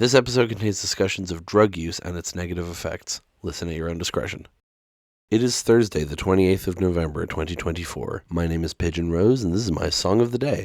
This episode contains discussions of drug use and its negative effects. Listen at your own discretion. It is Thursday, the 28th of November, 2024. My name is Pigeon Rose, and this is my song of the day.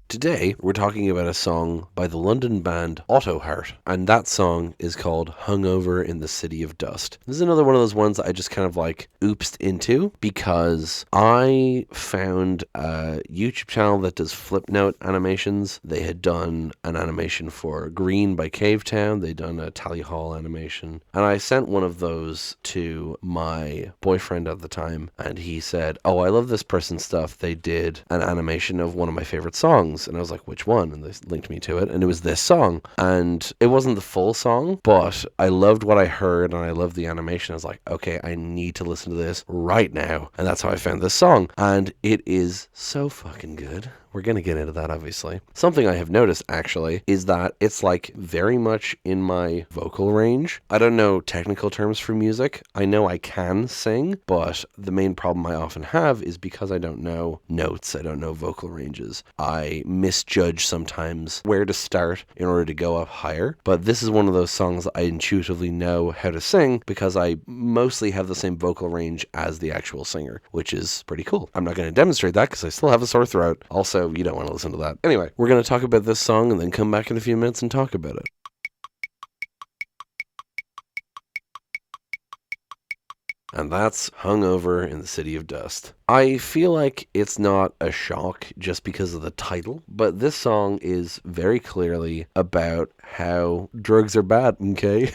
Today, we're talking about a song by the London band Autoheart, and that song is called Hungover in the City of Dust. This is another one of those ones that I just kind of oopsed into because I found a YouTube channel that does flip note animations. They had done an animation for Green by Cavetown. They'd done a Tally Hall animation, and I sent one of those to my boyfriend at the time, and he said, "Oh, I love this person's stuff. They did an animation of one of my favorite songs." And I was like, "Which one?" And they linked me to it, and it was this song. And it wasn't the full song, but I loved what I heard, and I loved the animation. I was like, okay, I need to listen to this right now. And that's how I found this song. And it is so fucking good. We're going to get into that, obviously. Something I have noticed, actually, is that it's very much in my vocal range. I don't know technical terms for music. I know I can sing, but the main problem I often have is because I don't know notes, I don't know vocal ranges. I misjudge sometimes where to start in order to go up higher. But this is one of those songs I intuitively know how to sing because I mostly have the same vocal range as the actual singer, which is pretty cool. I'm not going to demonstrate that because I still have a sore throat. Also, you don't want to listen to that. Anyway, we're going to talk about this song and then come back in a few minutes and talk about it. And that's Hungover in the City of Dust. I feel like it's not a shock just because of the title, but this song is very clearly about how drugs are bad, okay?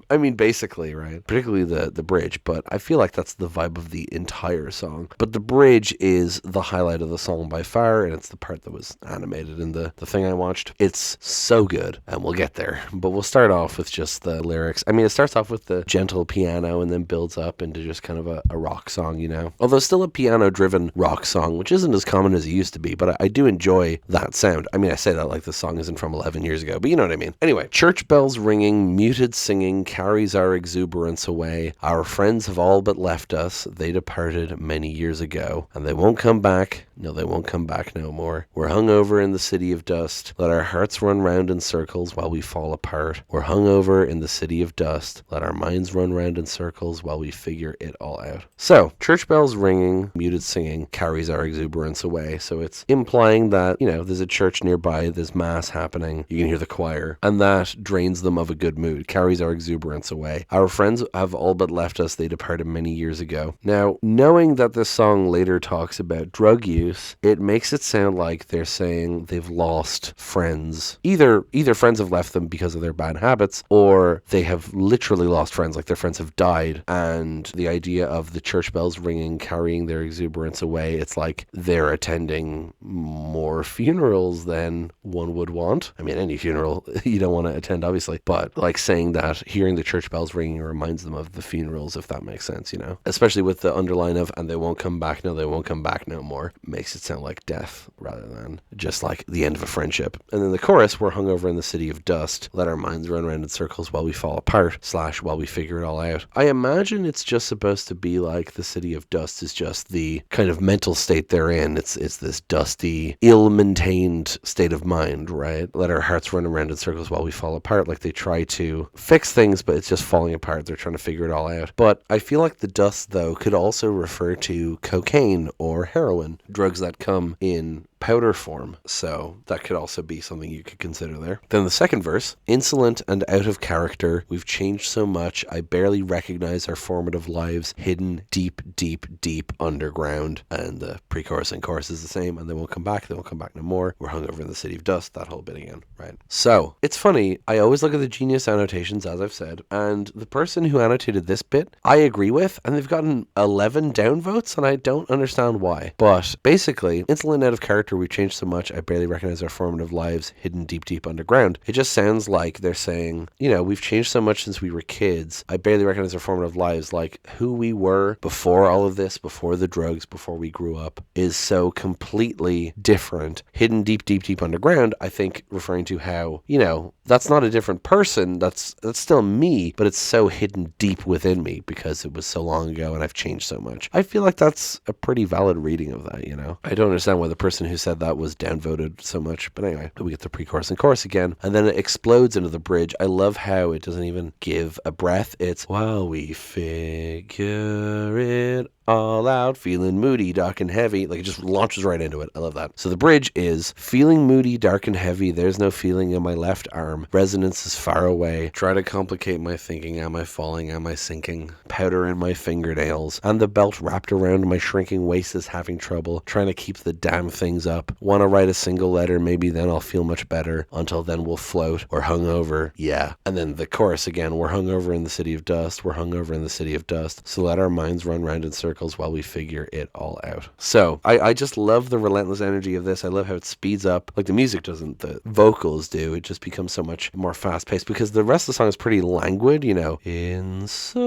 I mean, basically, right? Particularly the bridge, but I feel like that's the vibe of the entire song. But the bridge is the highlight of the song by far, and it's the part that was animated in the thing I watched. It's so good, and we'll get there. But we'll start off with just the lyrics. I mean, it starts off with the gentle piano and then builds up into just kind of a rock song, you know? Although still a piano-driven rock song, which isn't as common as it used to be, but I do enjoy that sound. I mean, I say that like the song isn't from 11 years ago, but you know what I mean. Anyway, church bells ringing, muted singing, carries our exuberance away. Our friends have all but left us. They departed many years ago, and they won't come back. No, they won't come back no more. We're hungover in the city of dust. Let our hearts run round in circles while we fall apart. We're hungover in the city of dust. Let our minds run round in circles while we figure it all out. So, church bells ringing, muted singing, carries our exuberance away. So it's implying that, you know, there's a church nearby, there's mass happening, you can hear the choir, and that drains them of a good mood, carries our exuberance away. Our friends have all but left us. They departed many years ago. Now, knowing that this song later talks about drug use, it makes it sound like they're saying they've lost friends. Either friends have left them because of their bad habits, or they have literally lost friends, like their friends have died. And the idea of the church bells ringing, carrying their exuberance away, it's like they're attending more funerals than one would want. I mean, any funeral you don't want to attend, obviously, but like saying that, hearing the church bells ringing reminds them of the funerals, if that makes sense, you know? Especially with the underline of, and they won't come back, no, they won't come back no more. Makes it sound like death rather than just like the end of a friendship. And then the chorus, we're hungover in the city of dust. Let our minds run around in circles while we fall apart, / while we figure it all out. I imagine it's just supposed to be like the city of dust is just the kind of mental state they're in. It's this dusty, ill-maintained state of mind, right? Let our hearts run around in circles while we fall apart. Like they try to fix things, but it's just falling apart. They're trying to figure it all out. But I feel like the dust, though, could also refer to cocaine or heroin, drugs that come in powder form, so that could also be something you could consider there. Then the second verse, insolent and out of character, we've changed so much, I barely recognize our formative lives hidden deep, deep, deep underground. And the pre-chorus and chorus is the same, and they won't come back no more. We're hungover in the city of dust, that whole bit again, right? So, it's funny, I always look at the Genius annotations, as I've said, and the person who annotated this bit, I agree with, and they've gotten 11 downvotes, and I don't understand why. But basically, insolent and out of character, we've changed so much, I barely recognize our formative lives hidden deep, deep underground. It just sounds like they're saying, you know, we've changed so much since we were kids. I barely recognize our formative lives. Like who we were before all of this, before the drugs, before we grew up, is so completely different. Hidden deep, deep, deep underground, I think referring to how, you know, that's not a different person. That's still me, but it's so hidden deep within me because it was so long ago and I've changed so much. I feel like that's a pretty valid reading of that, you know? I don't understand why the person who who said that was downvoted so much. But anyway, we get the pre-chorus and chorus again, and then it explodes into the bridge. I love how it doesn't even give a breath. It's while we figure it all out, feeling moody, dark and heavy. Like, it just launches right into it. I love that. So the bridge is feeling moody, dark and heavy. There's no feeling in my left arm. Resonance is far away. Try to complicate my thinking. Am I falling? Am I sinking? Powder in my fingernails. And the belt wrapped around my shrinking waist is having trouble. Trying to keep the damn things up. Want to write a single letter. Maybe then I'll feel much better. Until then we'll float. Or hungover. Yeah. And then the chorus again. We're hungover in the city of dust. We're hungover in the city of dust. So let our minds run round in circles while we figure it all out. So I just love the relentless energy of this. I love how it speeds up. Like, the music doesn't, the vocals do. It just becomes so much more fast paced because the rest of the song is pretty languid, you know. Insolent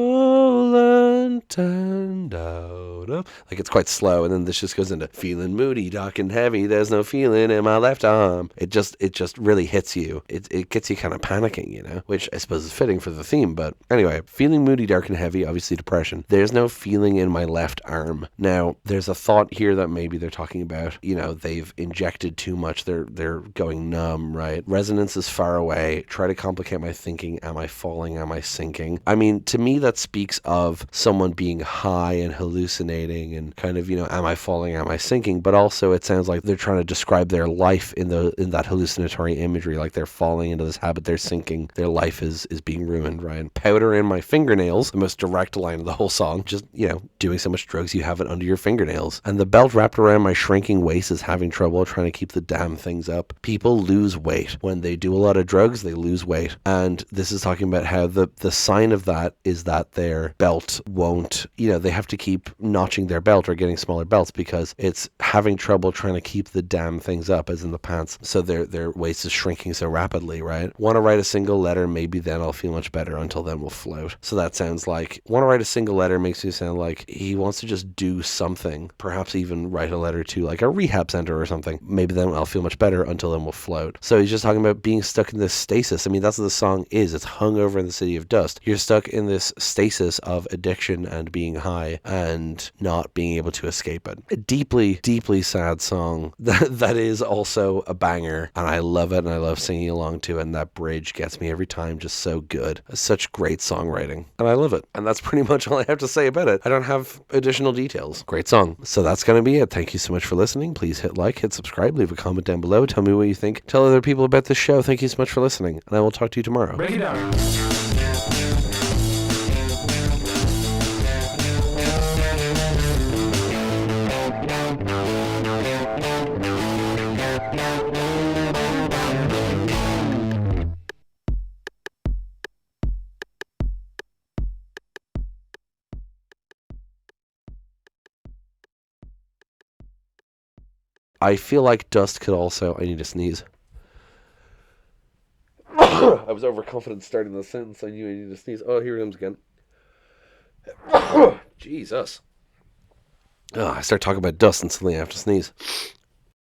and out of, like, it's quite slow, and then this just goes into feeling moody, dark and heavy. There's no feeling in my left arm. It just really hits you. It gets you kind of panicking, you know, which I suppose is fitting for the theme. But anyway, feeling moody, dark and heavy, obviously depression. There's no feeling in my left arm. Now, there's a thought here that maybe they're talking about, you know, they've injected too much. They're going numb, right? Resonance is far away. Try to complicate my thinking. Am I falling? Am I sinking? I mean, to me, that speaks of someone being high and hallucinating and kind of, you know, am I falling? Am I sinking? But also, it sounds like they're trying to describe their life in that hallucinatory imagery, like they're falling into this habit, they're sinking, their life is being ruined, right? Powder in my fingernails, the most direct line of the whole song, just, you know, doing so much drugs you have it under your fingernails. And the belt wrapped around my shrinking waist is having trouble trying to keep the damn things up. People lose weight. When they do a lot of drugs, they lose weight. And this is talking about how the sign of that is that their belt won't, you know, they have to keep notching their belt or getting smaller belts because it's having trouble trying to keep the damn things up, as in the pants. So their waist is shrinking so rapidly, right? Want to write a single letter, maybe then I'll feel much better. Until then we'll float. So that sounds like, want to write a single letter makes me sound like he wants to just do something, perhaps even write a letter to like a rehab center or something. Maybe then I'll feel much better. Until then we'll float. So he's just talking about being stuck in this stasis. I mean, that's what the song is. It's hungover in the city of dust. You're stuck in this stasis of addiction and being high and not being able to escape it. A deeply, deeply sad song that is also a banger, and I love it, and I love singing along to it, and that bridge gets me every time. Just so good. Such great songwriting, and I love it. And that's pretty much all I have to say about it. I don't have additional details. Great song. So that's going to be it. Thank you so much for listening. Please hit like, hit subscribe, leave a comment down below. Tell me what you think. Tell other people about this show. Thank you so much for listening, and I will talk to you tomorrow. Break it down. I feel like dust could also... I need to sneeze. I was overconfident starting the sentence. I knew I needed to sneeze. Oh, here it comes again. Jesus. Oh, I start talking about dust and suddenly I have to sneeze.